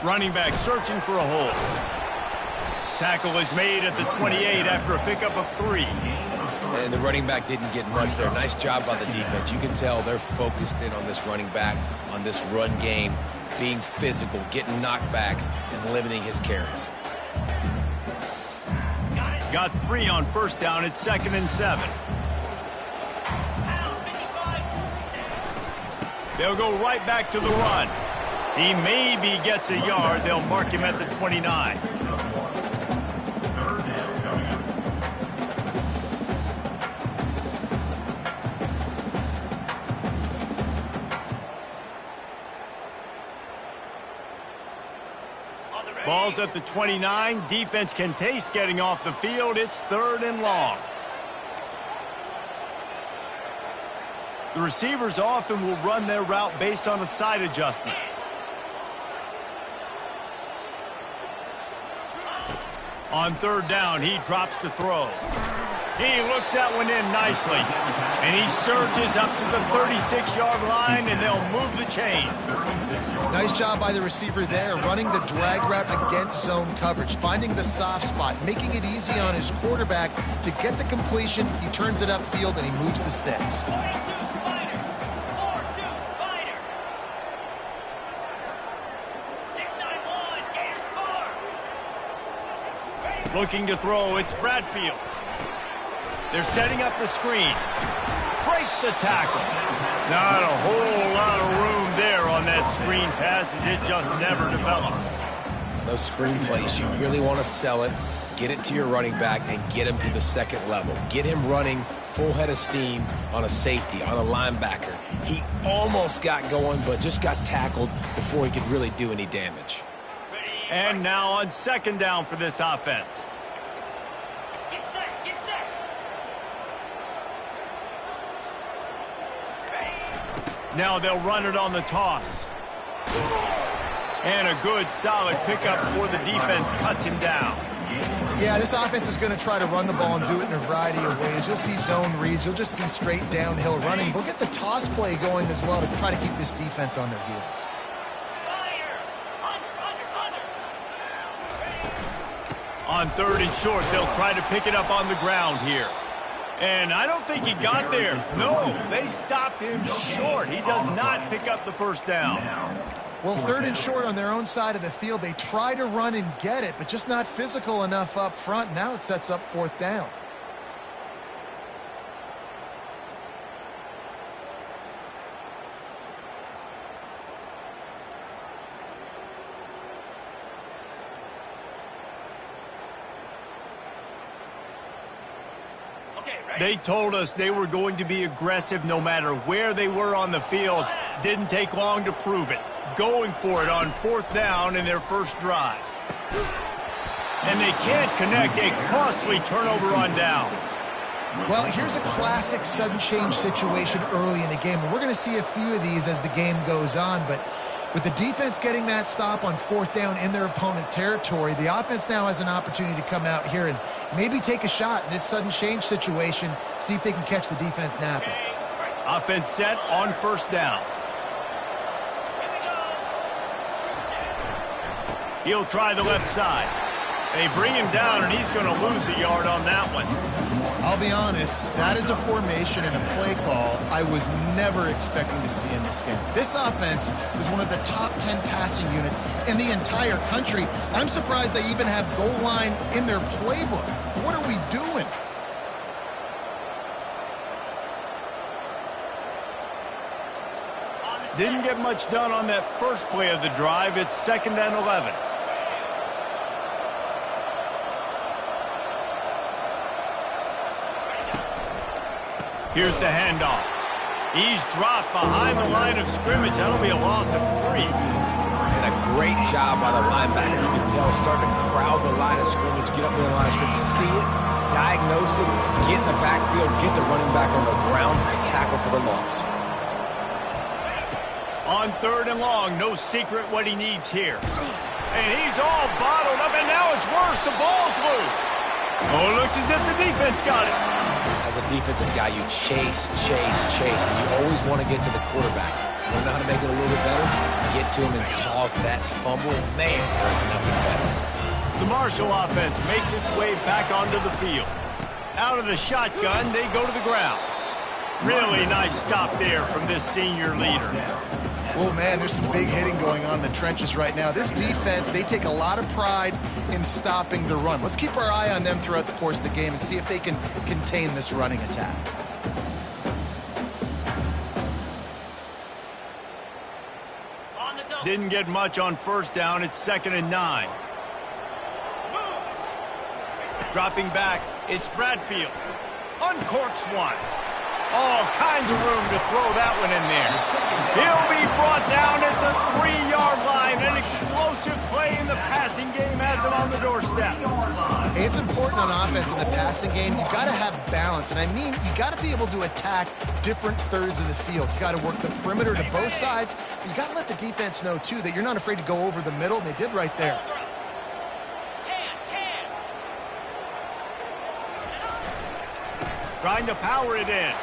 Running back searching for a hole. Tackle is made at the 28 after a pickup of 3. And the running back didn't get much there. Nice job by the defense. You can tell they're focused in on this running back, on this run game, being physical, getting knockbacks, and limiting his carries. Got 3 on first down. It's 2nd and 7. They'll go right back to the run. He maybe gets a yard. They'll mark him at the 29. Ball's at the 29. Defense can taste getting off the field. It's 3rd and long. The receivers often will run their route based on a side adjustment. On 3rd down, he drops to throw. He looks that one in nicely. And he surges up to the 36-yard line, and they'll move the chain. Nice job by the receiver there, running the drag route against zone coverage, finding the soft spot, making it easy on his quarterback to get the completion. He turns it upfield, and he moves the sticks. Looking to throw, it's Bradfield. They're setting up the screen. Breaks the tackle. Not a whole lot of room there on that screen pass as it just never developed. Those screen plays, you really want to sell it, get it to your running back, and get him to the 2nd level. Get him running full head of steam on a safety, on a linebacker. He almost got going, but just got tackled before he could really do any damage. And now on 2nd down for this offense. Now they'll run it on the toss. And a good, solid pickup before the defense cuts him down. Yeah, this offense is going to try to run the ball and do it in a variety of ways. You'll see zone reads. You'll just see straight downhill running. We'll get the toss play going as well to try to keep this defense on their heels. On 3rd and short, they'll try to pick it up on the ground here. And I don't think he got there. No, they stop him short. He does not pick up the 1st down. Well, 3rd and short on their own side of the field. They try to run and get it, but just not physical enough up front. Now it sets up 4th down. They told us they were going to be aggressive no matter where they were on the field. Didn't take long to prove it. Going for it on 4th down in their first drive. And they can't connect a costly turnover on downs. Well, here's a classic sudden change situation early in the game. And we're going to see a few of these as the game goes on. But with the defense getting that stop on 4th down in their opponent territory, the offense now has an opportunity to come out here and maybe take a shot in this sudden change situation, see if they can catch the defense napping. Offense set on 1st down. He'll try the left side. They bring him down, and he's going to lose a yard on that one. I'll be honest, that is a formation and a play call I was never expecting to see in this game. This offense is one of the top 10 passing units in the entire country. I'm surprised they even have goal line in their playbook. What are we doing? Didn't get much done on that first play of the drive. It's 2nd and 11. Here's the handoff. He's dropped behind the line of scrimmage. That'll be a loss of 3. And a great job by the linebacker. You can tell starting to crowd the line of scrimmage, get up there in the line of scrimmage, see it, diagnose it, get in the backfield, get the running back on the ground for the tackle for the loss. On 3rd and long, no secret what he needs here. And he's all bottled up, and now it's worse. The ball's loose. Oh, it looks as if the defense got it. As a defensive guy, you chase, and you always want to get to the quarterback. You know how to make it a little bit better? Get to him and cause that fumble. Man, there's nothing better. The Marshall offense makes its way back onto the field. Out of the shotgun, they go to the ground. Really nice stop there from this senior leader. Oh, man, there's some big hitting going on in the trenches right now. This defense, they take a lot of pride in stopping the run. Let's keep our eye on them throughout the course of the game and see if they can contain this running attack. Didn't get much on first down. It's 2nd and 9. Dropping back, it's Bradfield. Uncorks one. All kinds of room to throw that one in there. He'll be brought down at the 3-yard line. An explosive play in the passing game has him on the doorstep. Hey, it's important on offense in the passing game. You've got to have balance. And I mean, you got to be able to attack different thirds of the field. You got to work the perimeter to both sides. But you got to let the defense know, too, that you're not afraid to go over the middle. And they did right there. Trying to power it in.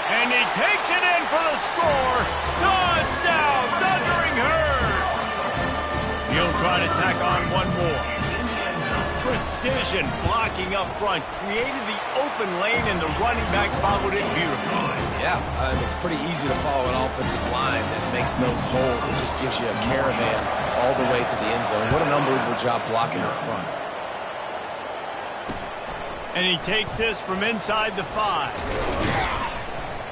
And he takes it in for the score. Touchdown, Thundering Herd. He'll try to tack on one more. Precision blocking up front. Created the open lane, and the running back followed it beautifully. Yeah, it's pretty easy to follow an offensive line that makes those holes. It just gives you a caravan all the way to the end zone. What an unbelievable job blocking up front. And he takes this from inside the 5.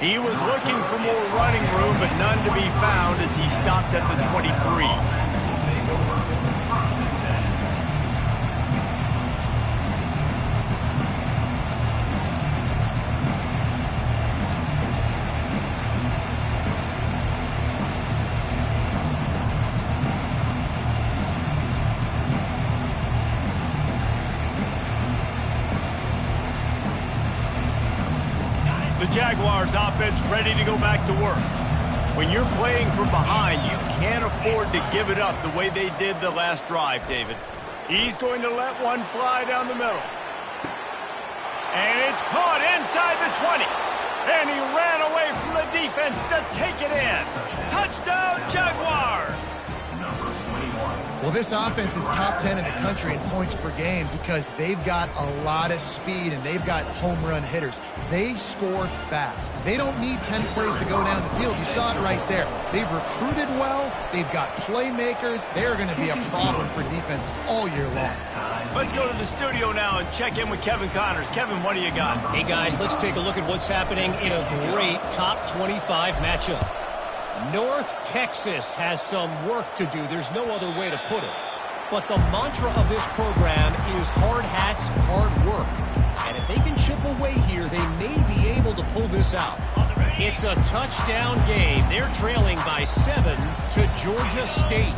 He was looking for more running room, but none to be found as he stopped at the 23. The Jaguars offense ready to go back to work. When you're playing from behind, you can't afford to give it up the way they did the last drive, David. He's going to let one fly down the middle. And it's caught inside the 20. And he ran away from the defense to take it in. Touchdown, Jaguars! Well, this offense is top 10 in the country in points per game because they've got a lot of speed and they've got home run hitters. They score fast. They don't need 10 plays to go down the field. You saw it right there. They've recruited well. They've got playmakers. They're going to be a problem for defenses all year long. Let's go to the studio now and check in with Kevin Connors. Kevin, what do you got? Hey, guys, let's take a look at what's happening in a great top 25 matchup. North Texas has some work to do. There's no other way to put it. But the mantra of this program is hard hats, hard work. And if they can chip away here, they may be able to pull this out. It's a touchdown game. They're trailing by 7 to Georgia State.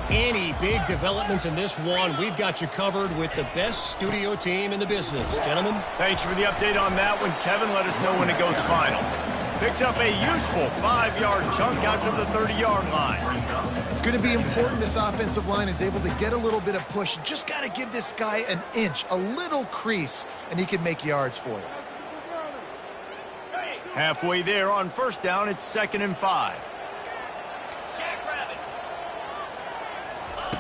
Any big developments in this one, we've got you covered with the best studio team in the business. Gentlemen. Thanks for the update on that one, Kevin. Let us know when it goes final. Picks up a useful 5-yard chunk out to the 30-yard line. It's going to be important this offensive line is able to get a little bit of push. You just got to give this guy an inch, a little crease, and he can make yards for you. Halfway there on first down, it's 2nd and 5.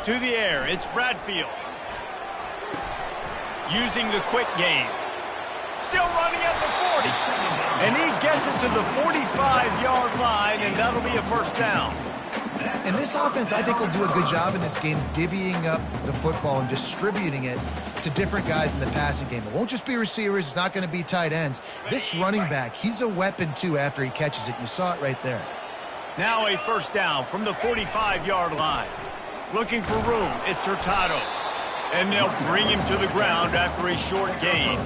To the air, it's Bradfield. Using the quick game. Still running at the 40. And he gets it to the 45-yard line, and that'll be a first down. And this offense, I think, will do a good job in this game divvying up the football and distributing it to different guys in the passing game. It won't just be receivers. It's not going to be tight ends. This running back, he's a weapon, too, after he catches it. You saw it right there. Now a first down from the 45-yard line. Looking for room, it's Hurtado. And they'll bring him to the ground after a short gain.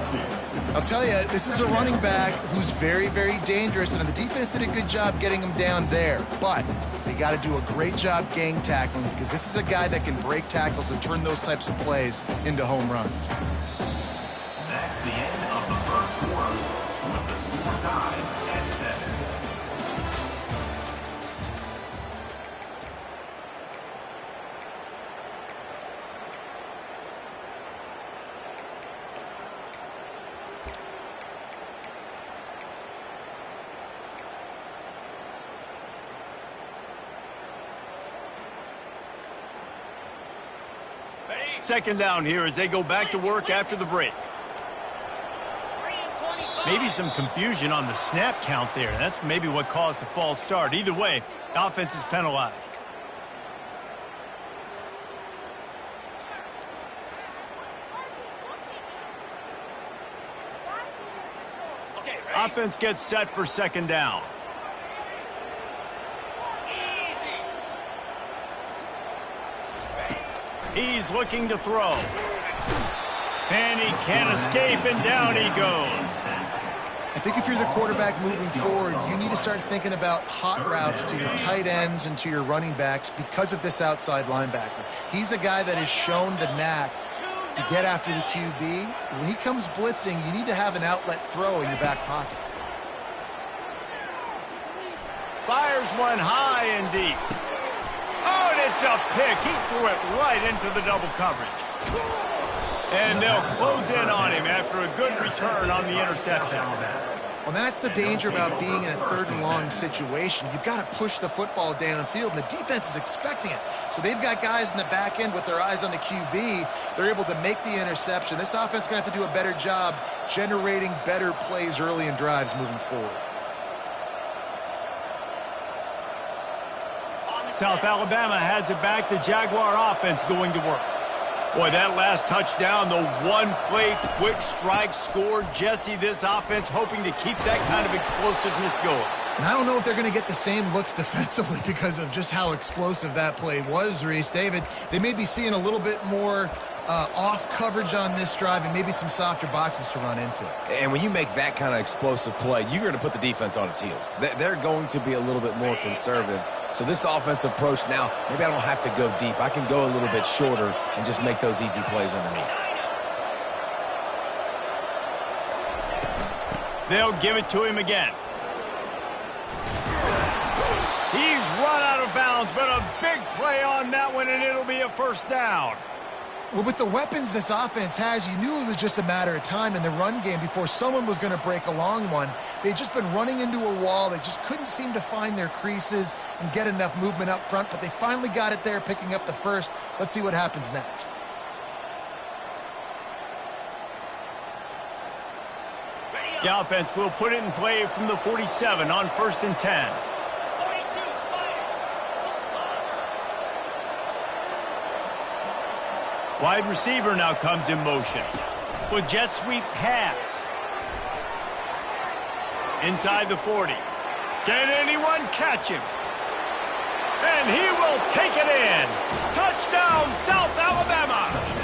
I'll tell you, this is a running back who's very, very dangerous, and the defense did a good job getting him down there. But they got to do a great job gang tackling because this is a guy that can break tackles and turn those types of plays into home runs. That's the end of the first quarter with the score tied at 7. Second down here as they go back to work after the break. Maybe some confusion on the snap count there. That's maybe what caused the false start. Either way, the offense is penalized. Offense gets set for second down. He's looking to throw. And he can't escape, and down he goes. I think if you're the quarterback moving forward, you need to start thinking about hot routes to your tight ends and to your running backs because of this outside linebacker. He's a guy that has shown the knack to get after the QB. When he comes blitzing, you need to have an outlet throw in your back pocket. Fires one high and deep. Oh, and it's a pick. He threw it right into the double coverage. And they'll close in on him after a good return on the interception. Well, that's the danger about being in a third and long situation. You've got to push the football downfield, and the defense is expecting it. So they've got guys in the back end with their eyes on the QB. They're able to make the interception. This offense is going to have to do a better job generating better plays early in drives moving forward. South Alabama has it back. The Jaguar offense going to work. Boy, that last touchdown, the one-play quick strike scored. Jesse, this offense hoping to keep that kind of explosiveness going. And I don't know if they're going to get the same looks defensively because of just how explosive that play was, Reese. David, they may be seeing a little bit more off coverage on this drive and maybe some softer boxes to run into. And when you make that kind of explosive play, you're going to put the defense on its heels. They're going to be a little bit more conservative. So this offensive approach now, maybe I don't have to go deep. I can go a little bit shorter and just make those easy plays underneath. They'll give it to him again. He's run out of bounds, but a big play on that one, and it'll be a first down. Well, with the weapons this offense has, you knew it was just a matter of time in the run game before someone was going to break a long one. They'd just been running into a wall. They just couldn't seem to find their creases and get enough movement up front, but they finally got it there, picking up the first. Let's see what happens next. The offense will put it in play from the 47 on 1st and 10. Wide receiver now comes in motion. With jet sweep pass. Inside the 40. Can anyone catch him? And he will take it in. Touchdown, South Alabama.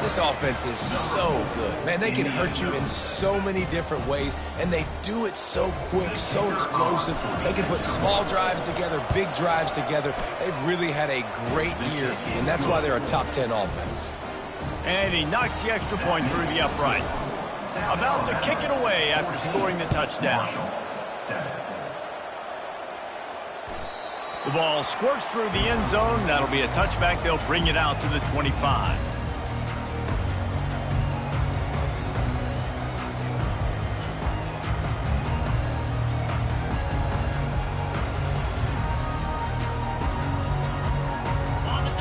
This offense is so good. Man, they can hurt you in so many different ways, and they do it so quick, so explosive. They can put small drives together, big drives together. They've really had a great year, and that's why they're a top 10 offense. And he knocks the extra point through the uprights. About to kick it away after scoring the touchdown. The ball squirts through the end zone. That'll be a touchback. They'll bring it out to the 25.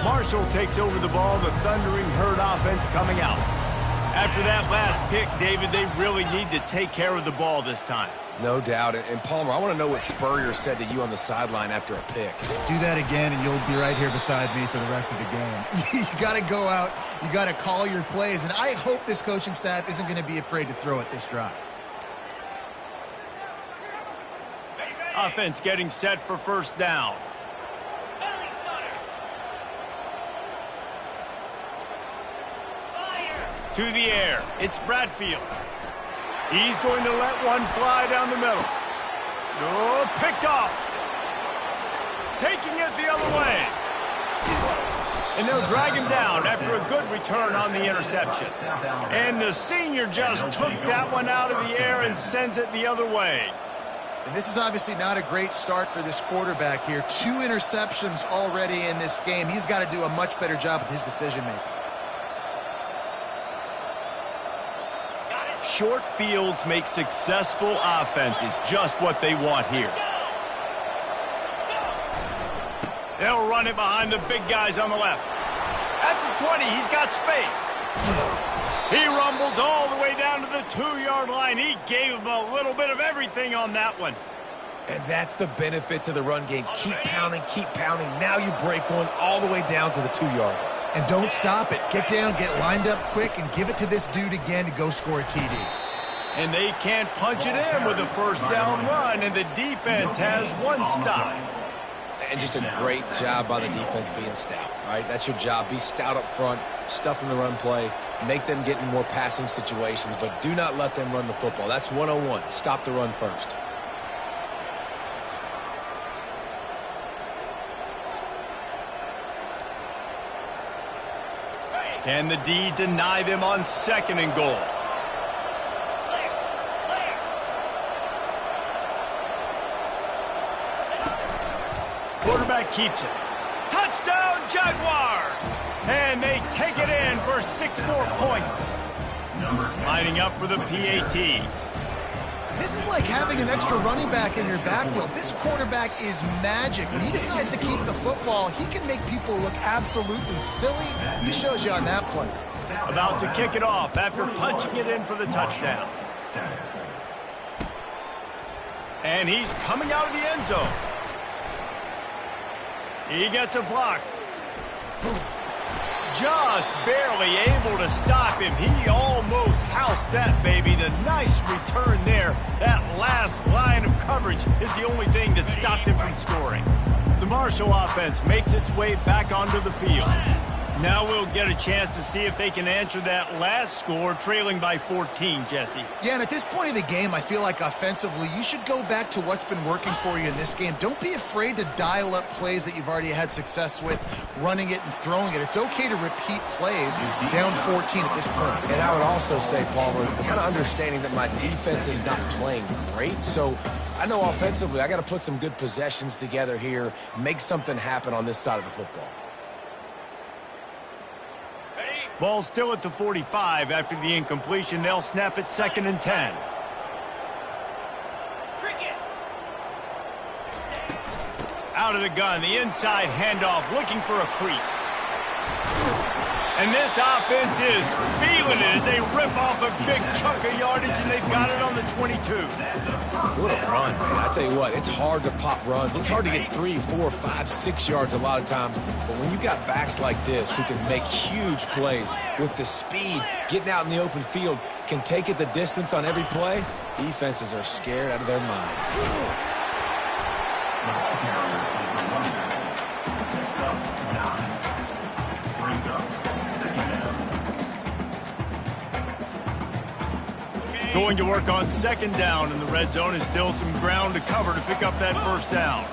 Marshall takes over the ball. The Thundering Herd offense coming out. After that last pick, David, they really need to take care of the ball this time. No doubt. And Palmer, I want to know what Spurrier said to you on the sideline after a pick. Do that again, and you'll be right here beside me for the rest of the game. You got to go out. You got to call your plays, and I hope this coaching staff isn't going to be afraid to throw it this drive. Offense getting set for first down. To the air. It's Bradfield. He's going to let one fly down the middle. Oh, picked off. Taking it the other way. And they'll drag him down after a good return on the interception. And the senior just took that one out of the air and sends it the other way. And this is obviously not a great start for this quarterback here. 2 interceptions already in this game. He's got to do a much better job with his decision-making. Short fields make successful offenses, just what they want here. They'll run it behind the big guys on the left. That's the 20. He's got space. He rumbles all the way down to the 2-yard line. He gave him a little bit of everything on that one. And that's the benefit to the run game. Keep pounding, keep pounding. Now you break one all the way down to the 2-yard line. And don't stop it. Get down, get lined up quick, and give it to this dude again to go score a TD. And they can't punch it in with a first down run, and the defense has one stop. And just a great job by the defense being stout, right? That's your job. Be stout up front, stuff in the run play, make them get in more passing situations, but do not let them run the football. That's 101. Stop the run first. Can the D deny them on 2nd and goal? Quarterback keeps it. Touchdown, Jaguars! And they take it in for 6 more points. Lining up for the PAT. This is like having an extra running back in your backfield. This quarterback is magic. When he decides to keep the football, he can make people look absolutely silly. He shows you on that play. About to kick it off after punching it in for the touchdown. And he's coming out of the end zone. He gets a block. Just barely able to stop him. He almost housed that baby. The nice return there. That last line of coverage is the only thing that stopped him from scoring. The Marshall offense makes its way back onto the field. Now we'll get a chance to see if they can answer that last score, trailing by 14, Jesse. Yeah, and at this point in the game, I feel like offensively, you should go back to what's been working for you in this game. Don't be afraid to dial up plays that you've already had success with, running it and throwing it. It's okay to repeat plays down 14 at this point. And I would also say, Palmer, kind of understanding that my defense is not playing great, so I know offensively I got to put some good possessions together here, make something happen on this side of the football. Ball still at the 45 after the incompletion. They'll snap it 2nd and 10. Out of the gun, the inside handoff, looking for a crease. And this offense is feeling it as they rip off a big chunk of yardage, and they've got it on the 22. What a run, man. I tell you what, it's hard to pop runs. It's hard to get 3, 4, 5, 6 yards a lot of times. But when you got backs like this who can make huge plays with the speed, getting out in the open field, can take it the distance on every play, defenses are scared out of their mind. Going to work on 2nd down in the red zone, is still some ground to cover to pick up that 1st down.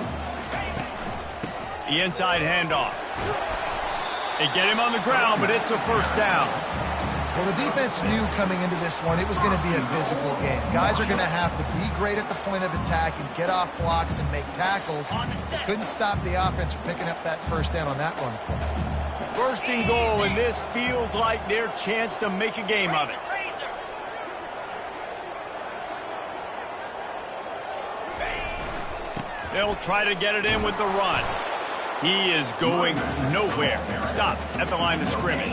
The inside handoff. They get him on the ground, but it's a 1st down. Well, the defense knew coming into this one it was going to be a physical game. Guys are going to have to be great at the point of attack and get off blocks and make tackles. They couldn't stop the offense from picking up that 1st down on that run play. 1st and goal, and this feels like their chance to make a game of it. They'll try to get it in with the run. He is going nowhere. Stop at the line of scrimmage.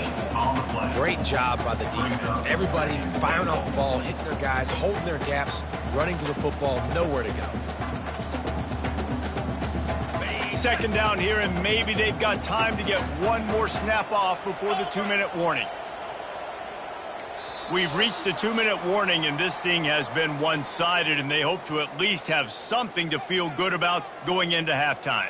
Great job by the defense. Everybody firing off the ball, hitting their guys, holding their gaps, running to the football, nowhere to go. 2nd down here, and maybe they've got time to get one more snap off before the 2-minute warning. We've reached the 2-minute warning, and this thing has been one-sided, and they hope to at least have something to feel good about going into halftime.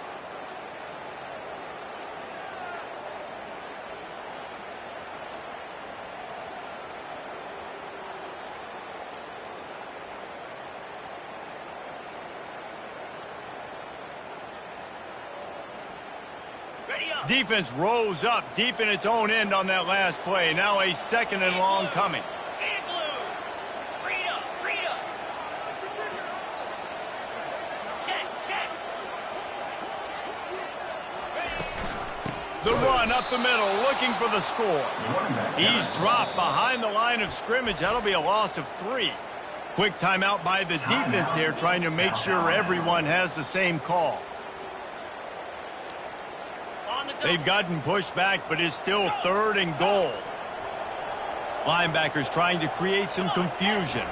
Defense rose up deep in its own end on that last play. Now a 2nd and long coming. The run up the middle, looking for the score. He's dropped behind the line of scrimmage. That'll be a loss of 3. Quick timeout by the defense there, trying to make sure everyone has the same call. They've gotten pushed back, but it's still 3rd and goal. Linebackers trying to create some confusion.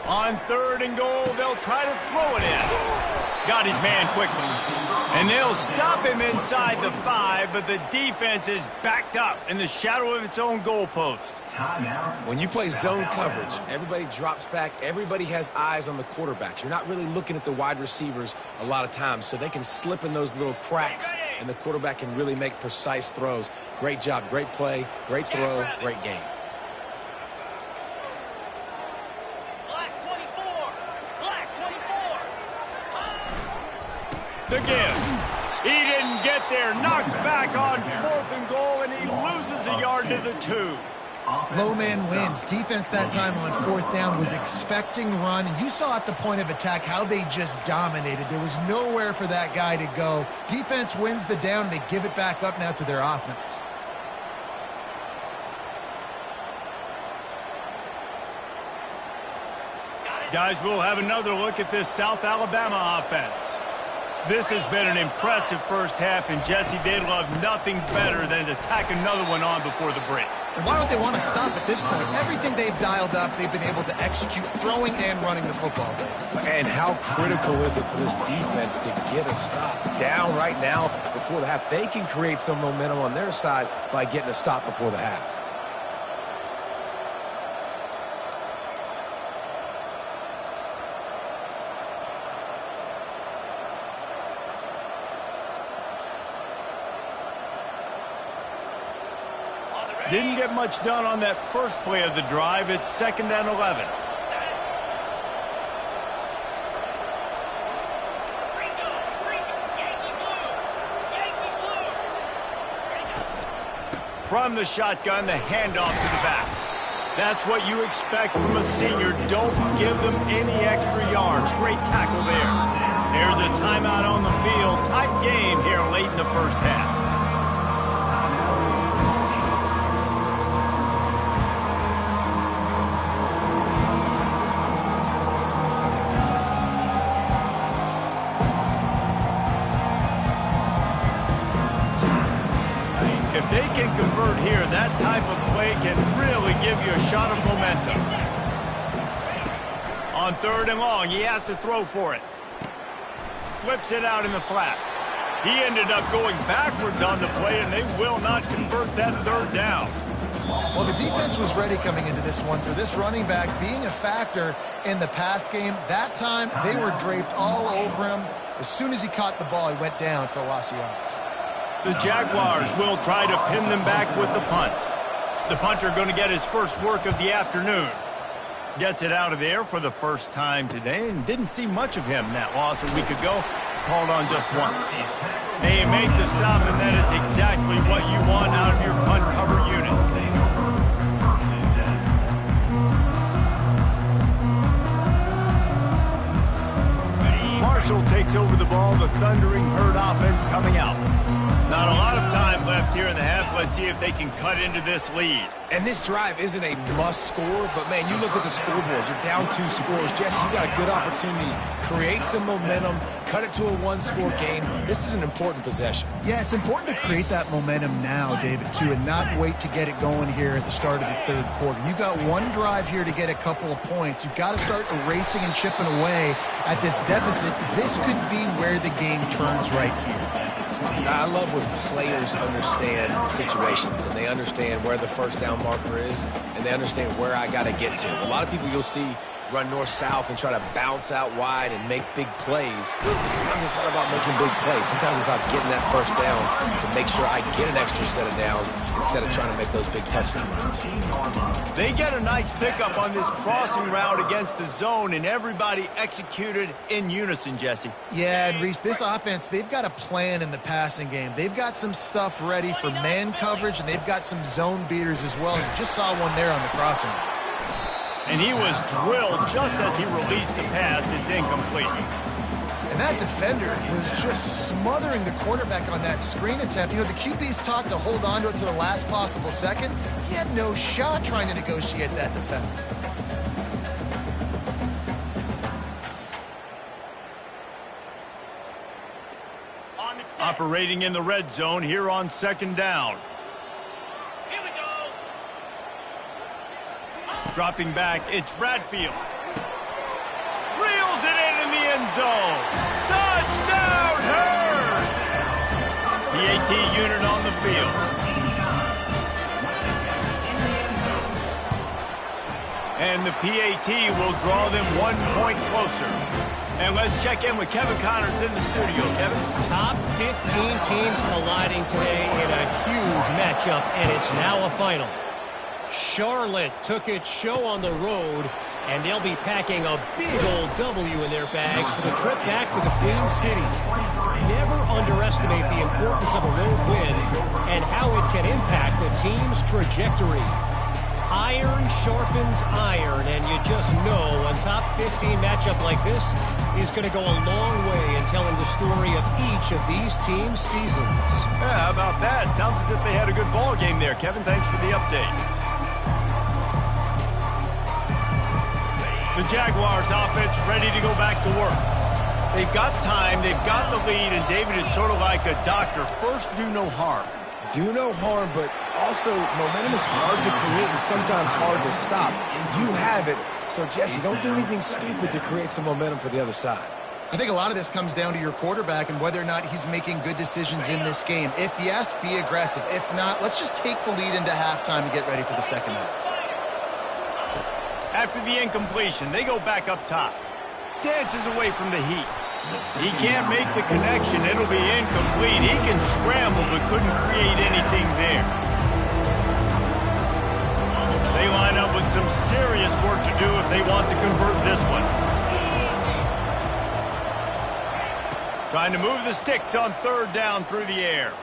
On 3rd and goal, they'll try to throw it in. Got his man quickly. And they'll stop him inside the 5, but the defense is backed up in the shadow of its own goalpost. When you play zone coverage, everybody drops back. Everybody has eyes on the quarterbacks. You're not really looking at the wide receivers a lot of times, so they can slip in those little cracks, and the quarterback can really make precise throws. Great job, great play, great throw, great game. Again, he didn't get there. Knocked back on 4th and goal, and he loses a yard to the 2. Low man wins. Defense that time on 4th down was expecting run. And you saw at the point of attack how they just dominated. There was nowhere for that guy to go. Defense wins the down. They give it back up now to their offense. Guys, we'll have another look at this South Alabama offense. This has been an impressive first half, and Jesse, they'd love nothing better than to tack another one on before the break. And why don't they want to stop at this point? Everything they've dialed up, they've been able to execute, throwing and running the football. And how critical is it for this defense to get a stop down right now before the half? They can create some momentum on their side by getting a stop before the half. Didn't get much done on that first play of the drive. It's 2nd and 11. From the shotgun, the handoff to the back. That's what you expect from a senior. Don't give them any extra yards. Great tackle there. There's a timeout on the field. Tight game here late in the first half. If they can convert here, that type of play can really give you a shot of momentum. On 3rd and long, he has to throw for it. Flips it out in the flat. He ended up going backwards on the play, and they will not convert that 3rd down. Well, the defense was ready coming into this one for this running back being a factor in the pass game. That time, they were draped all over him. As soon as he caught the ball, he went down for a loss of yards. The Jaguars will try to pin them back with the punt. The punter going to get his first work of the afternoon. Gets it out of the air for the first time today, and didn't see much of him in that loss a week ago. Called on just once. They make the stop, and that is exactly what you want out of your punt cover unit. Marshall takes over the ball. The Thundering Herd offense coming out. Not a lot of time left here in the half. Let's see if they can cut into this lead. And this drive isn't a must score, but, man, you look at the scoreboard. You're down 2 scores. Jesse, you got a good opportunity. Create some momentum. Cut it to a 1-score game. This is an important possession. Yeah, it's important to create that momentum now, David, too, and not wait to get it going here at the start of the 3rd quarter. You've got one drive here to get a couple of points. You've got to start erasing and chipping away at this deficit. This could be where the game turns right here. I love when players understand situations, and they understand where the first down marker is, and they understand where I got to get to. A lot of people you'll see run north-south and try to bounce out wide and make big plays. Sometimes it's not about making big plays. Sometimes it's about getting that first down to make sure I get an extra set of downs instead of trying to make those big touchdown runs. They get a nice pickup on this crossing route against the zone, and everybody executed in unison, Jesse. Yeah, and Reese, this offense, they've got a plan in the passing game. They've got some stuff ready for man coverage, and they've got some zone beaters as well. You just saw one there on the crossing route. And he was drilled just as he released the pass. It's incomplete. And that defender was just smothering the quarterback on that screen attempt. You know, the QB's taught to hold on to it to the last possible second. He had no shot trying to negotiate that defender. operating in the red zone here on 2nd down. Here we go. Dropping back, it's Bradfield. Reels it in the end zone. Touchdown, Hurd! PAT unit on the field. And the PAT will draw them 1 point closer. And let's check in with Kevin Connors in the studio. Kevin? Top 15 teams colliding today in a huge matchup, and it's now a final. Charlotte took its show on the road, and they'll be packing a big old W in their bags for the trip back to the Queen City. Never underestimate the importance of a road win and how it can impact a team's trajectory. Iron sharpens iron, and you just know a top 15 matchup like this is going to go a long way in telling the story of each of these teams' seasons. Yeah, how about that? Sounds as if they had a good ball game there. Kevin, thanks for the update. The Jaguars offense ready to go back to work. They've got time, they've got the lead, and David is sort of like a doctor. First, do no harm. Do no harm, but also momentum is hard to create and sometimes hard to stop. You have it, so Jesse, don't do anything stupid to create some momentum for the other side. I think a lot of this comes down to your quarterback and whether or not he's making good decisions in this game. If yes, be aggressive. If not, let's just take the lead into halftime and get ready for the second half. After the incompletion, they go back up top. Dances away from the heat. He can't make the connection. It'll be incomplete. He can scramble but couldn't create anything there. They line up with some serious work to do if they want to convert this one. Trying to move the sticks on 3rd down through the air.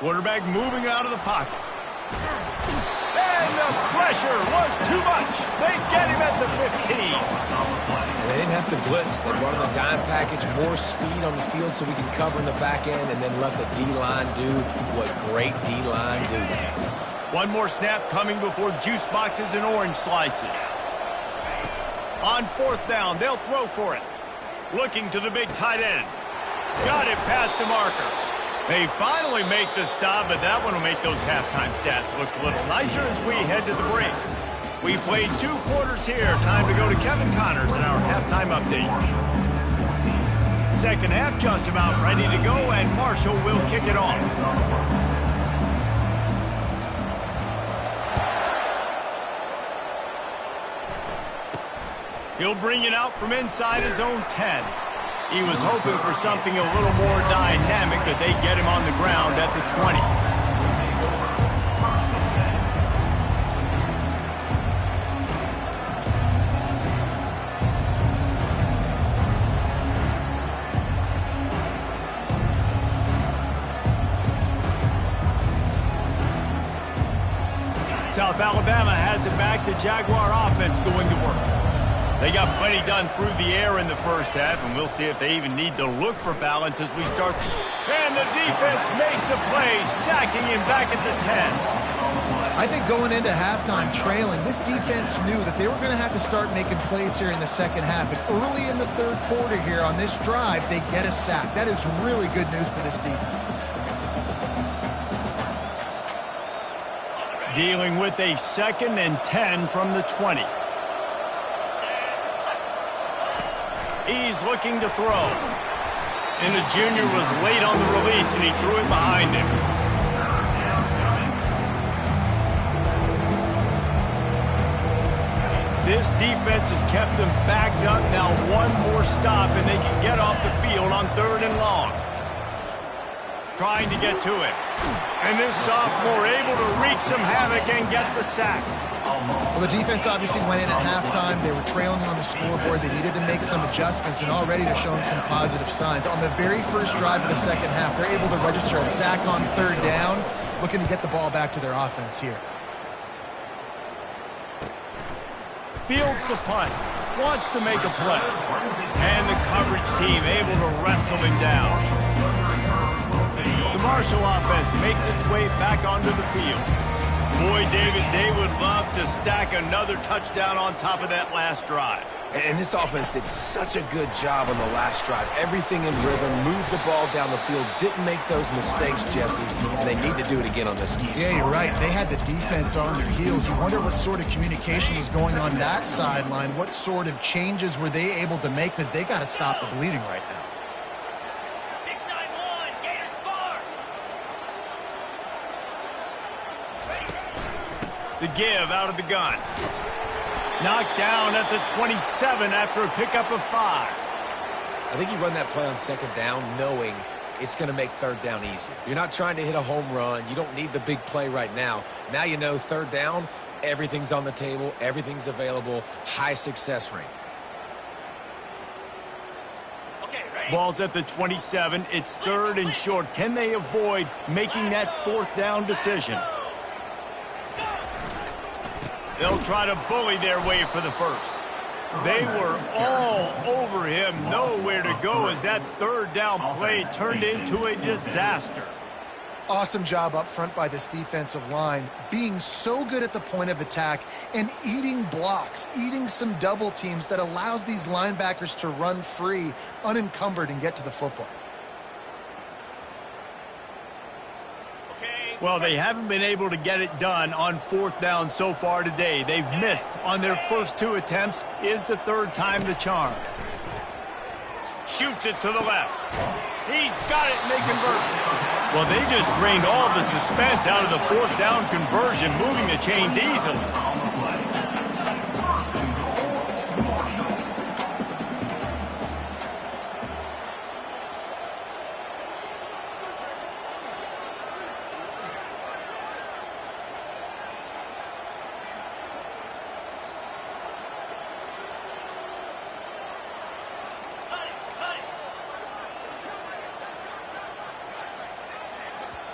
Quarterback moving out of the pocket. And the pressure was too much. They get him at the 15. And they didn't have to blitz. They brought in the dime package, more speed on the field so we can cover in the back end, and then let the D-line do what great D-line do. One more snap coming before juice boxes and orange slices. On 4th down, they'll throw for it. Looking to the big tight end. Got it past the marker. They finally make the stop, but that one will make those halftime stats look a little nicer as we head to the break. We played 2 quarters here. Time to go to Kevin Connors in our halftime update. Second half just about ready to go, and Marshall will kick it off. He'll bring it out from inside his own 10. He was hoping for something a little more dynamic, but they get him on the ground at the 20. South Alabama has it back. The Jaguar offense going to work. They got plenty done through the air in the first half, and we'll see if they even need to look for balance as we start. And the defense makes a play, sacking him back at the 10. I think going into halftime trailing, this defense knew that they were going to have to start making plays here in the second half. And early in the 3rd quarter here on this drive, they get a sack. That is really good news for this defense. Dealing with a 2nd and 10 from the 20. He's looking to throw. And the junior was late on the release, and he threw it behind him. This defense has kept them backed up. Now one more stop, and they can get off the field on 3rd and long. Trying to get to it. And this sophomore able to wreak some havoc and get the sack. Well, the defense obviously went in at halftime. They were trailing on the scoreboard. They needed to make some adjustments, and already they're showing some positive signs. On the very first drive of the second half, they're able to register a sack on 3rd down, looking to get the ball back to their offense here. Fields the punt. Wants to make a play. And the coverage team able to wrestle him down. The Marshall offense makes its way back onto the field. Boy, David, they would love to stack another touchdown on top of that last drive. And this offense did such a good job on the last drive. Everything in rhythm, moved the ball down the field, didn't make those mistakes, Jesse, and they need to do it again on this one. Yeah, you're right. They had the defense on their heels. You wonder what sort of communication was going on that sideline. What sort of changes were they able to make, because they got to stop the bleeding right now. 6-9-1, Gators score. The give out of the gun. Knocked down at the 27 after a pickup of 5. I think you run that play on second down knowing it's going to make third down easier. You're not trying to hit a home run. You don't need the big play right now. Now you know third down, everything's on the table, everything's available, high success rate. Okay, ready? Ball's at the 27. It's third and short. Can they avoid making that fourth down decision? They'll try to bully their way for the first. They were all over him, nowhere to go as that third down play turned into a disaster. Awesome job up front by this defensive line, being so good at the point of attack and eating blocks, eating some double teams that allows these linebackers to run free, unencumbered, and get to the football. Well, they haven't been able to get it done on fourth down so far today. They've missed on their first 2 attempts. Is the third time the charm. Shoots it to the left. He's got it, and they convert. Well, they just drained all the suspense out of the fourth down conversion, moving the chains easily.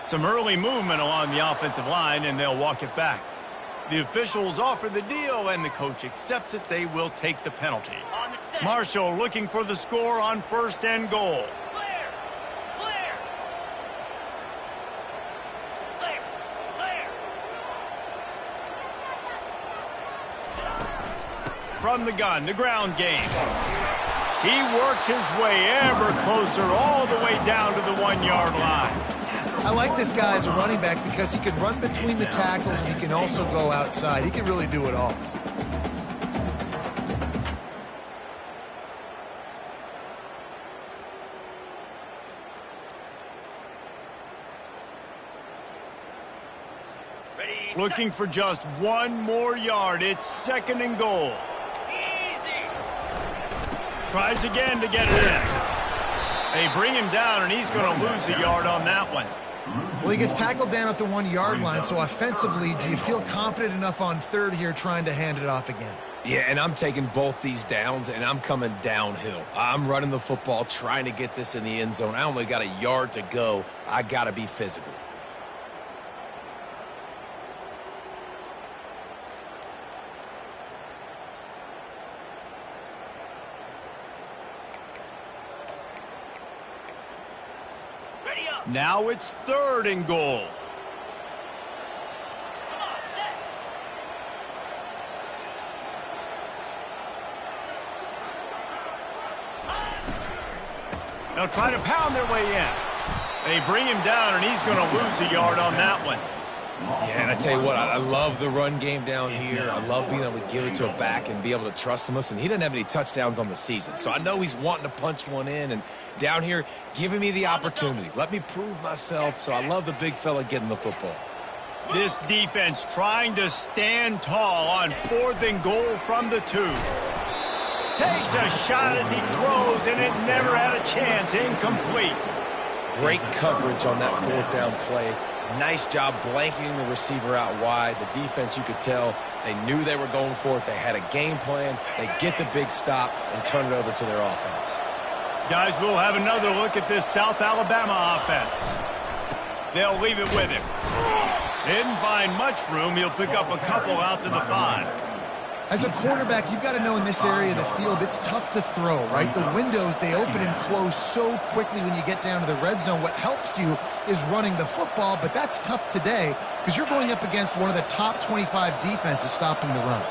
Some early movement along the offensive line, and they'll walk it back. The officials offer the deal, and the coach accepts it. They will take the penalty. On the set. Marshall looking for the score on first and goal. Clear. Clear. Clear. Clear. From the gun, the ground game. He works his way ever closer all the way down to the 1-yard line. I like this guy as a running back because he can run between the tackles and he can also go outside. He can really do it all. Ready. Looking for just 1 more yard. It's second and goal. Easy. Tries again to get it in. They bring him down, and he's going to lose a yard on that one. Well, he gets tackled down at the 1-yard line, so offensively, do you feel confident enough on third here trying to hand it off again? Yeah, and I'm taking both these downs, and I'm coming downhill. I'm running the football, trying to get this in the end zone. I only got a yard to go. I got to be physical. Ready up. Now it's third and goal. Come on, set. They'll try to pound their way in. They bring him down, and he's going to lose a yard on that one. Yeah, and I tell you what, I love the run game down here. I love being able to give it to a back and be able to trust him. Listen, he doesn't have any touchdowns on the season, so I know he's wanting to punch one in. And down here, giving me the opportunity. Let me prove myself, so I love the big fella getting the football. This defense trying to stand tall on fourth and goal from the 2. Takes a shot as he throws, and it never had a chance. Incomplete. Great coverage on that fourth down play. Nice job blanketing the receiver out wide. The defense, you could tell, they knew they were going for it. They had a game plan. They get the big stop and turn it over to their offense. Guys, we'll have another look at this South Alabama offense. They'll leave it with him. Didn't find much room. He'll pick up a couple out to the 5. As a quarterback, you've got to know in this area of the field, it's tough to throw, right? The windows, they open and close so quickly when you get down to the red zone. What helps you is running the football, but that's tough today because you're going up against one of the top 25 defenses stopping the run.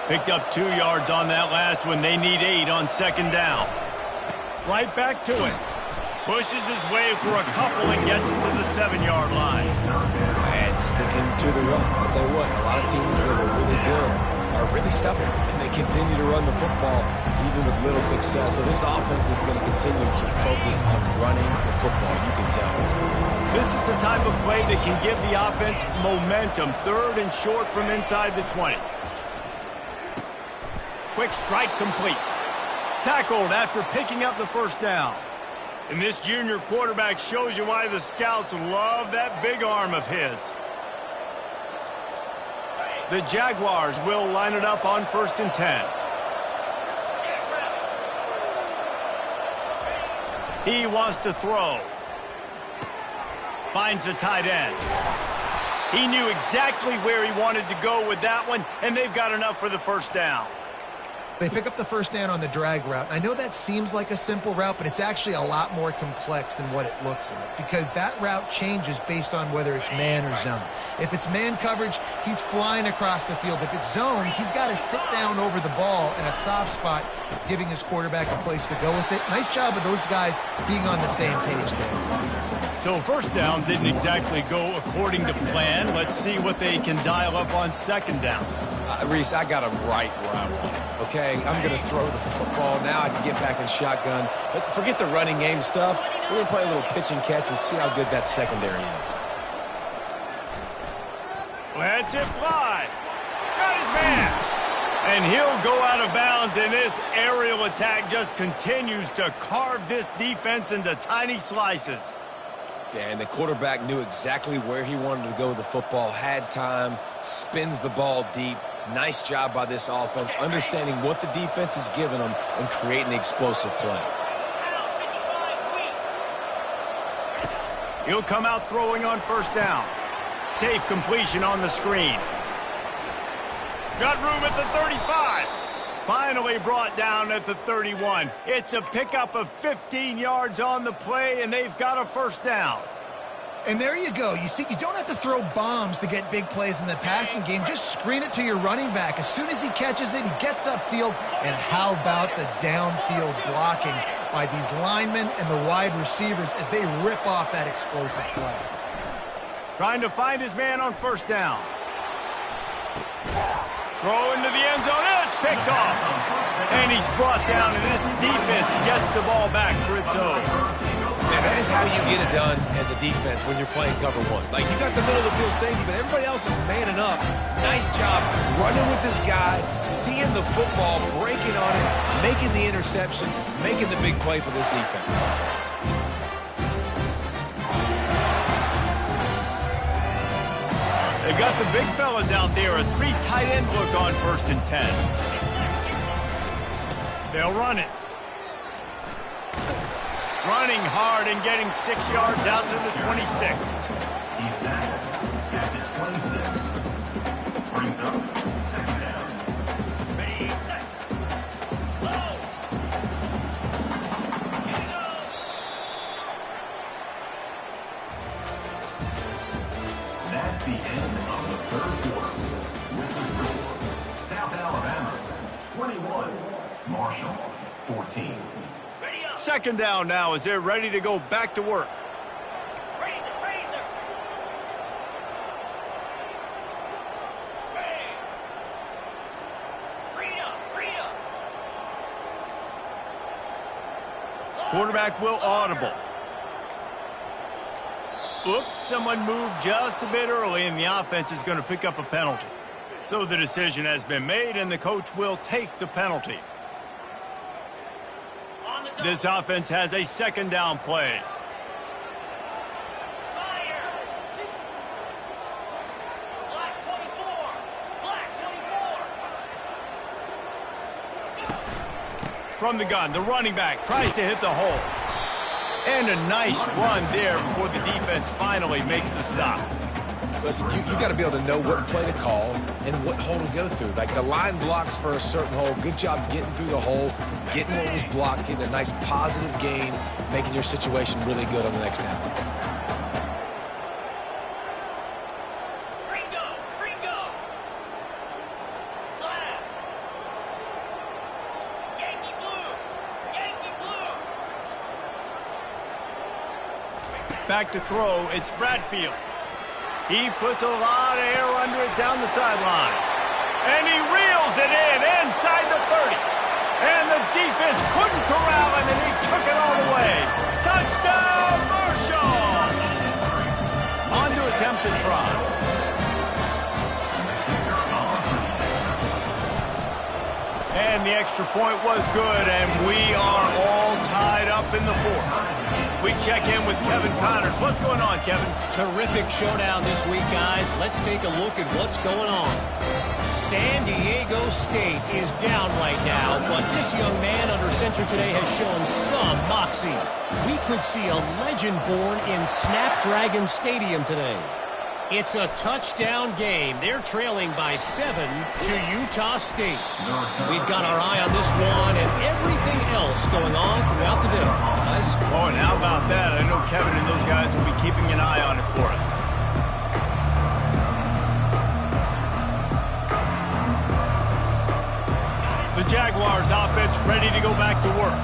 Picked up 2 yards on that last one. They need 8 on second down. Right back to it. Pushes his way for a couple and gets it to the 7-yard line. And sticking to the run. I'll tell you what, a lot of teams that are really good are really stubborn, and they continue to run the football even with little success. So this offense is going to continue to focus on running the football, you can tell. This is the type of play that can give the offense momentum. 3rd and short from inside the 20. Quick strike complete. Tackled after picking up the first down. And this junior quarterback shows you why the scouts love that big arm of his. The Jaguars will line it up on 1st and 10. He wants to throw. Finds the tight end. He knew exactly where he wanted to go with that one, and they've got enough for the first down. They pick up the first down on the drag route. I know that seems like a simple route, but it's actually a lot more complex than what it looks like because that route changes based on whether it's man or zone. If it's man coverage, he's flying across the field. If it's zone, he's got to sit down over the ball in a soft spot, giving his quarterback a place to go with it. Nice job of those guys being on the same page there. So first down didn't exactly go according to plan. Let's see what they can dial up on second down. Reese, I got him right where I want him, okay? I'm going to throw the football. Now I can get back in shotgun. Let's forget the running game stuff. We're going to play a little pitch and catch and see how good that secondary is. Let's it fly. Got his man. And he'll go out of bounds, and this aerial attack just continues to carve this defense into tiny slices. Yeah, and the quarterback knew exactly where he wanted to go with the football, had time, spins the ball deep. Nice job by this offense, understanding what the defense is giving them and creating the explosive play. He'll come out throwing on first down. Safe completion on the screen. Got room at the 35. Finally brought down at the 31. It's a pickup of 15 yards on the play, and they've got a first down. And there you go. You see, you don't have to throw bombs to get big plays in the passing game. Just screen it to your running back. As soon as he catches it, he gets upfield. And how about the downfield blocking by these linemen and the wide receivers as they rip off that explosive play. Trying to find his man on first down. Throw into the end zone, and it's picked off. And he's brought down, and this defense gets the ball back for its own. Man, that is how you get it done as a defense when you're playing cover one. Like, you got the middle of the field safety, but everybody else is manning up. Nice job running with this guy, seeing the football, breaking on it, making the interception, making the big play for this defense. They got the big fellas out there, a 3 tight end look on 1st and 10. They'll run it. Running hard and getting 6 yards out to the 26. He's tackled at the 26. Brings up second down. Ready, set, go. Here we go. That's the end of the third quarter. With the score, South Alabama 21, Marshall 14. Ready up. Second down now as they're ready to go back to work. Razor, razor. Ready. Read up, read up. Quarterback will audible. Oops, someone moved just a bit early, and the offense is going to pick up a penalty. So the decision has been made, and the coach will take the penalty. On the top. This offense has a second down play. Fire. Black 24. Black 24. From the gun, the running back tries to hit the hole. And a nice run there before the defense finally makes the stop. Listen, you got to be able to know what play to call and what hole to go through. Like, the line blocks for a certain hole. Good job getting through the hole, getting what was blocked, getting a nice positive gain, making your situation really good on the next down. Ringo, Ringo. Slap. Back to throw, it's Bradfield. He puts a lot of air under it down the sideline. And he reels it in inside the 30. And the defense couldn't corral him, and he took it all the way. Touchdown, Marshall! On to attempt to try. And the extra point was good, and we are all tied up in the fourth. We check in with Kevin Connors. What's going on, Kevin? Terrific showdown this week, guys. Let's take a look at what's going on. San Diego State is down right now, but this young man under center today has shown some moxie. We could see a legend born in Snapdragon Stadium today. It's a touchdown game. They're trailing by 7 to Utah State. We've got our eye on this one and everything else going on throughout the day, guys. Oh, and how about that? I know Kevin and those guys will be keeping an eye on it for us. The Jaguars offense ready to go back to work.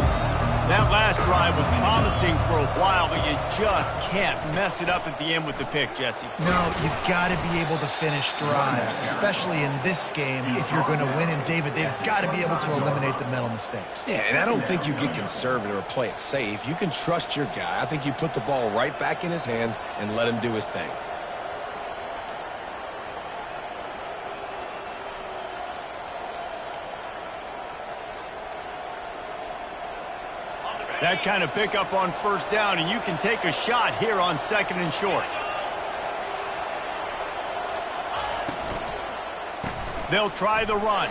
That last drive was promising for a while, but you just can't mess it up at the end with the pick, Jesse. No, you've got to be able to finish drives, especially in this game if you're going to win. And, David, they've got to be able to eliminate the mental mistakes. Yeah, and I don't think you get conservative or play it safe. You can trust your guy. I think you put the ball right back in his hands and let him do his thing. That kind of pickup on first down, and you can take a shot here on 2nd and short. They'll try the run.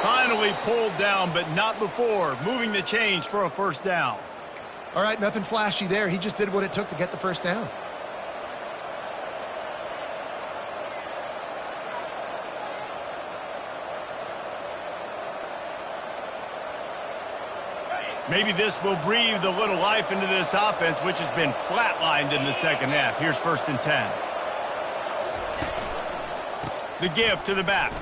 Finally pulled down, but not before. Moving the chains for a first down. All right, nothing flashy there. He just did what it took to get the first down. Maybe this will breathe a little life into this offense, which has been flatlined in the second half. Here's 1st and 10. The give to the back.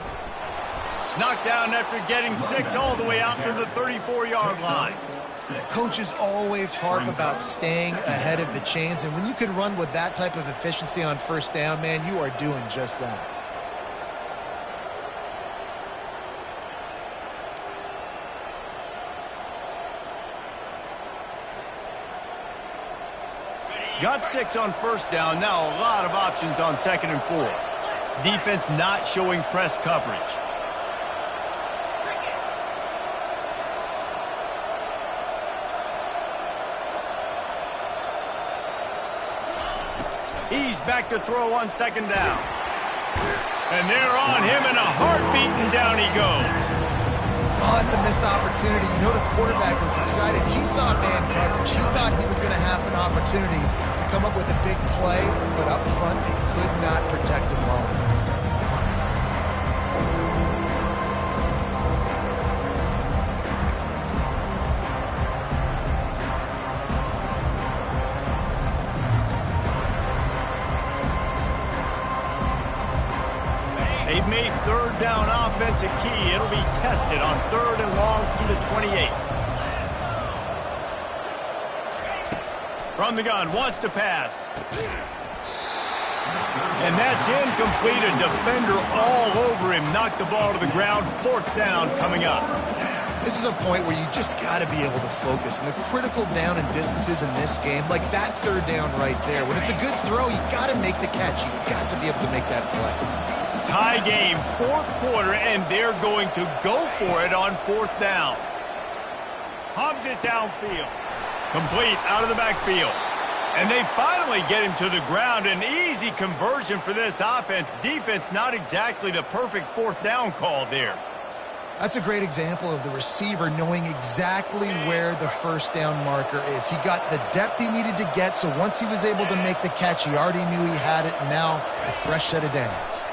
Knocked down after getting 6 all the way out to the 34-yard line. Coaches always harp about staying ahead of the chains, and when you can run with that type of efficiency on first down, man, you are doing just that. Got 6 on first down. Now a lot of options on 2nd and 4. Defense not showing press coverage. He's back to throw on 2nd down. And they're on him in a heartbeat, and down he goes. Oh, it's a missed opportunity. You know, the quarterback was excited. He saw man coverage. He thought he was going to have an opportunity to come up with a big play, but up front, they could not protect him well enough. They've made 3rd down offense a key. It'll be tested on 3rd and long from the 28. From the gun, wants to pass. And that's incomplete. A defender all over him. Knocked the ball to the ground. 4th down coming up. This is a point where you just got to be able to focus. And the critical down and distances in this game, like that 3rd down right there, when it's a good throw, you got to make the catch. You've got to be able to make that play. Tie game, 4th quarter, and they're going to go for it on 4th down. Hobbs it downfield. Complete out of the backfield. And they finally get him to the ground. An easy conversion for this offense. Defense not exactly the perfect 4th down call there. That's a great example of the receiver knowing exactly where the first down marker is. He got the depth he needed to get, so once he was able to make the catch, he already knew he had it, and now a fresh set of downs.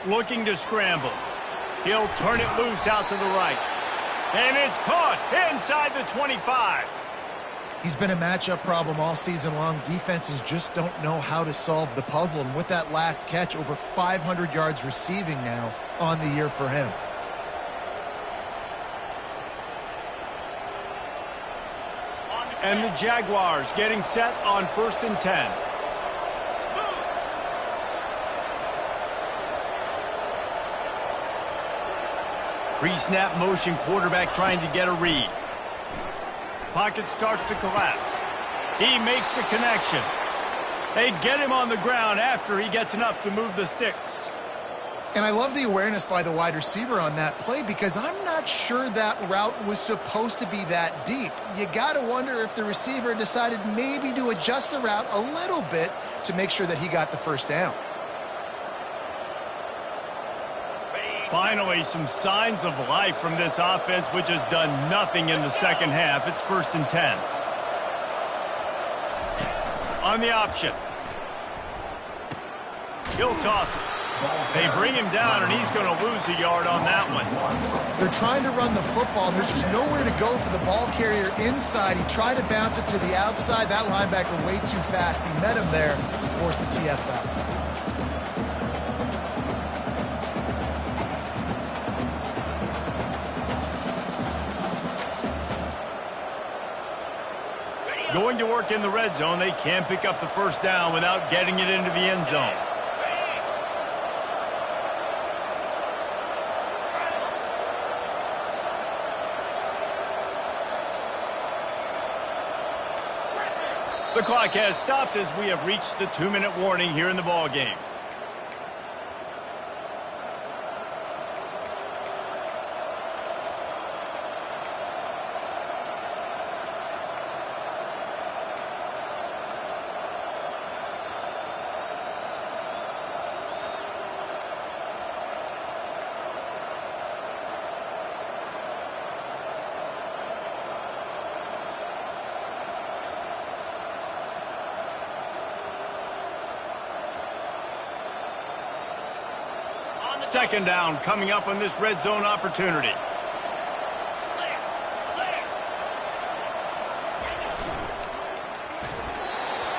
Looking to scramble. He'll turn it loose out to the right. And it's caught inside the 25. He's been a matchup problem all season long. Defenses just don't know how to solve the puzzle. And with that last catch, over 500 yards receiving now on the year for him. And the Jaguars getting set on 1st and 10. Pre-snap motion, quarterback trying to get a read. Pocket starts to collapse. He makes the connection. They get him on the ground after he gets enough to move the sticks. And I love the awareness by the wide receiver on that play because I'm not sure that route was supposed to be that deep. You got to wonder if the receiver decided maybe to adjust the route a little bit to make sure that he got the first down. Finally, some signs of life from this offense, which has done nothing in the second half. It's 1st and 10. On the option. He'll toss it. They bring him down, and he's going to lose a yard on that one. They're trying to run the football. There's just nowhere to go for the ball carrier inside. He tried to bounce it to the outside. That linebacker way too fast. He met him there and forced the TFL. Going to work in the red zone. They can't pick up the first down without getting it into the end zone. The clock has stopped as we have reached the 2-minute warning here in the ball game. Second down coming up on this red zone opportunity.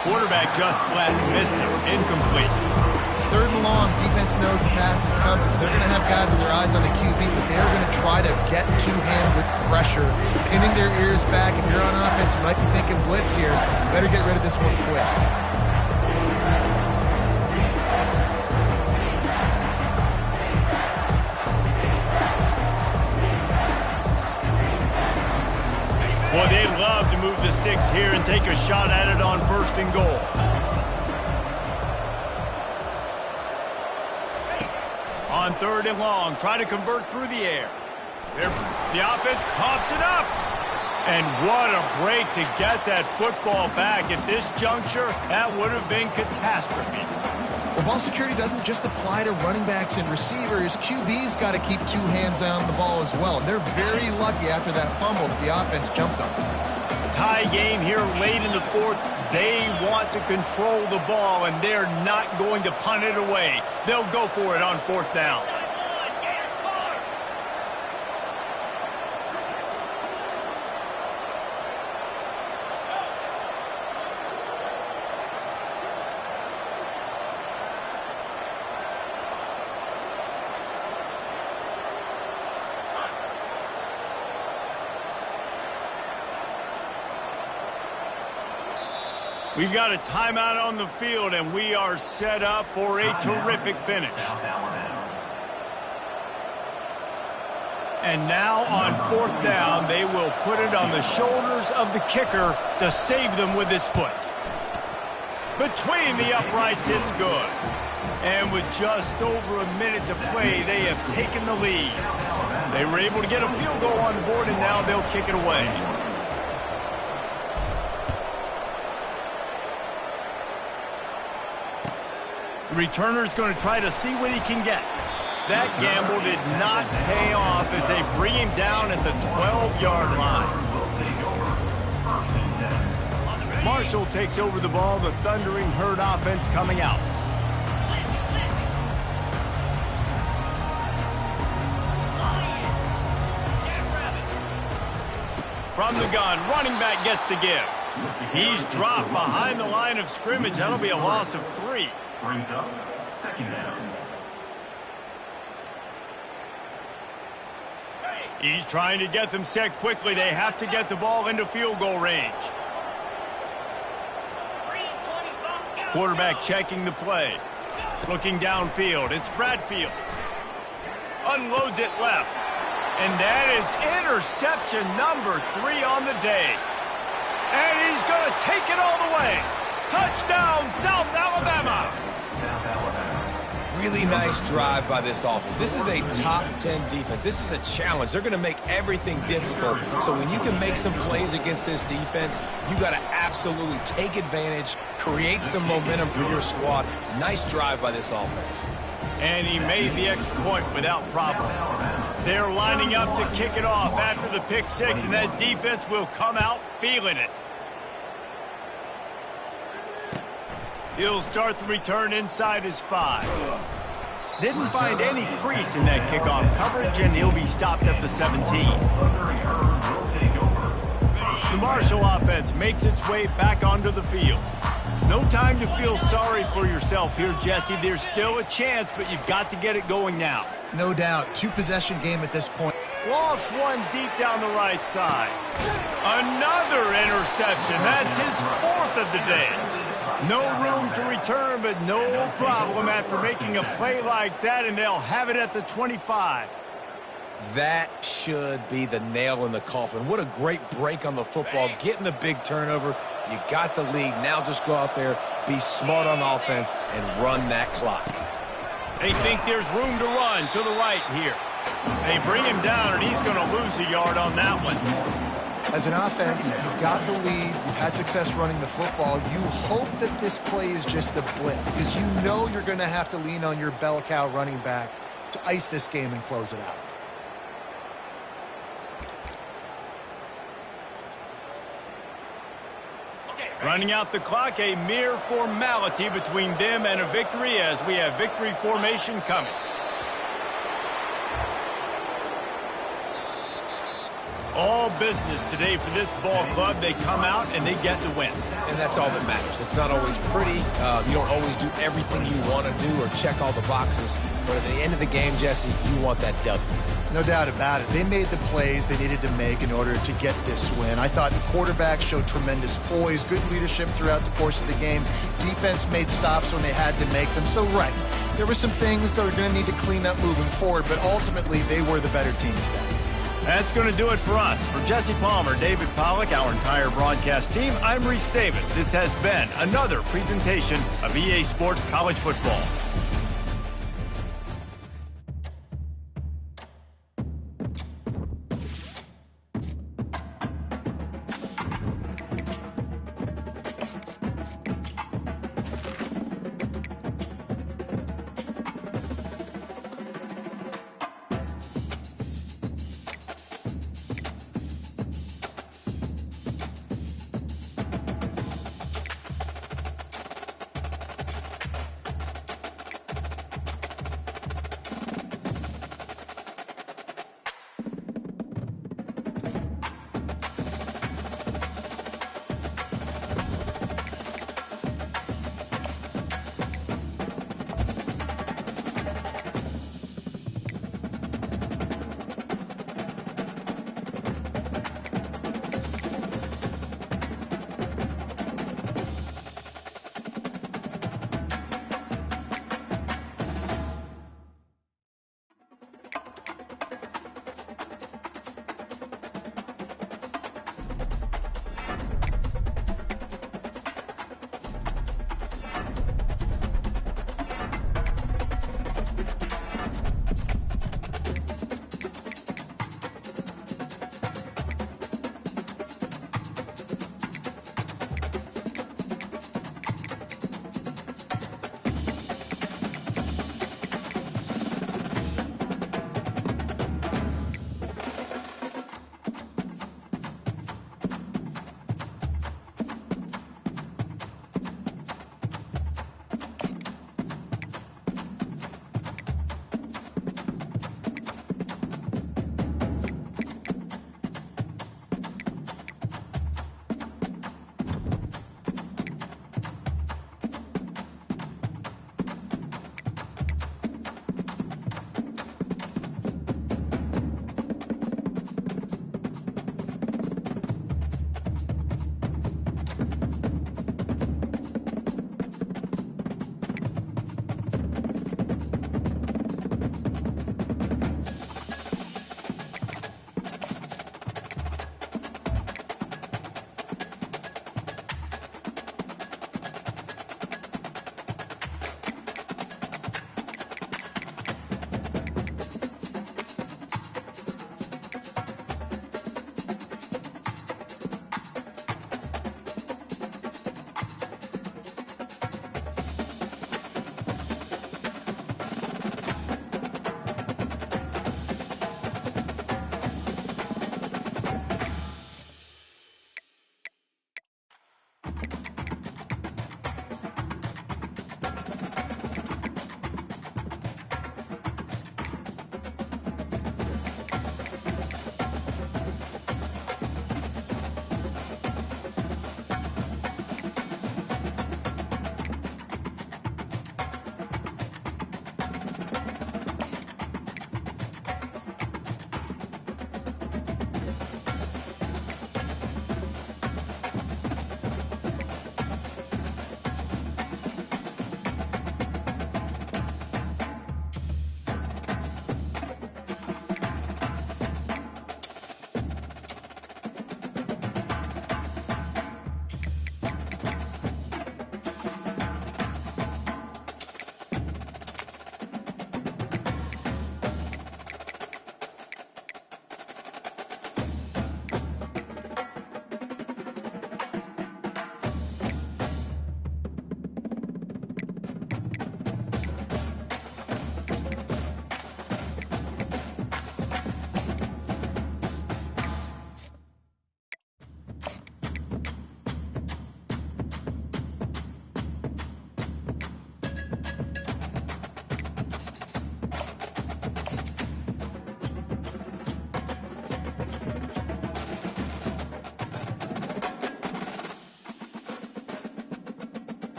Quarterback just flat missed it. Incomplete. 3rd and long. Defense knows the pass is coming, so they're going to have guys with their eyes on the QB, but they're going to try to get to him with pressure, pinning their ears back. If you're on offense, you might be thinking blitz here. You better get rid of this one quick. Well, they'd love to move the sticks here and take a shot at it on 1st and goal. On 3rd and long, try to convert through the air. The offense coughs it up. And what a break to get that football back at this juncture. That would have been catastrophe. Well, ball security doesn't just apply to running backs and receivers. QB's got to keep 2 hands on the ball as well. And they're very lucky after that fumble that the offense jumped on. Tie game here late in the 4th. They want to control the ball, and they're not going to punt it away. They'll go for it on 4th down. We've got a timeout on the field, and we are set up for a terrific finish. And now on 4th down, they will put it on the shoulders of the kicker to save them with his foot. Between the uprights, it's good. And with just over a minute to play, they have taken the lead. They were able to get a field goal on the board, and now they'll kick it away. The returner's going to try to see what he can get. That gamble did not pay off as they bring him down at the 12-yard line. Marshall takes over the ball, the Thundering Herd offense coming out. From the gun, running back gets to give. He's dropped behind the line of scrimmage. That'll be a loss of 3. Brings up 2nd down. He's trying to get them set quickly. They have to get the ball into field goal range. Quarterback checking the play. Looking downfield. It's Bradfield. Unloads it left. And that is interception number 3 on the day. And he's going to take it all the way. Touchdown, South Alabama. South Alabama. Really nice drive by this offense. This is a top 10 defense. This is a challenge. They're going to make everything difficult. So when you can make some plays against this defense, you got to absolutely take advantage, create some momentum for your squad. Nice drive by this offense. And he made the extra point without problem. They're lining up to kick it off after the pick 6, and that defense will come out feeling it. He'll start the return inside his 5. Didn't find any crease in that kickoff coverage, and he'll be stopped at the 17. The Marshall offense makes its way back onto the field. No time to feel sorry for yourself here, Jesse. There's still a chance, but you've got to get it going now. No doubt. 2-possession game at this point. Lost one deep down the right side. Another interception. That's his 4th of the day. No room to return, but no problem after making a play like that, and they'll have it at the 25. That should be the nail in the coffin. What a great break on the football. Getting the big turnover. You got the lead. Now just go out there, be smart on offense, and run that clock. They think there's room to run to the right here. They bring him down, and he's going to lose a yard on that one. As an offense, you've got the lead. You've had success running the football. You hope that this play is just a blip because you know you're going to have to lean on your bell cow running back to ice this game and close it out. Running out the clock, a mere formality between them and a victory as we have victory formation coming. All business today for this ball club. They come out and they get the win. And that's all that matters. It's not always pretty. You don't always do everything you want to do or check all the boxes. But at the end of the game, Jesse, you want that W. No doubt about it. They made the plays they needed to make in order to get this win. I thought the quarterback showed tremendous poise, good leadership throughout the course of the game. Defense made stops when they had to make them. So, right, there were some things that are going to need to clean up moving forward, but ultimately they were the better team today. That's going to do it for us. For Jesse Palmer, David Pollack, our entire broadcast team, I'm Reese Davis. This has been another presentation of EA Sports College Football.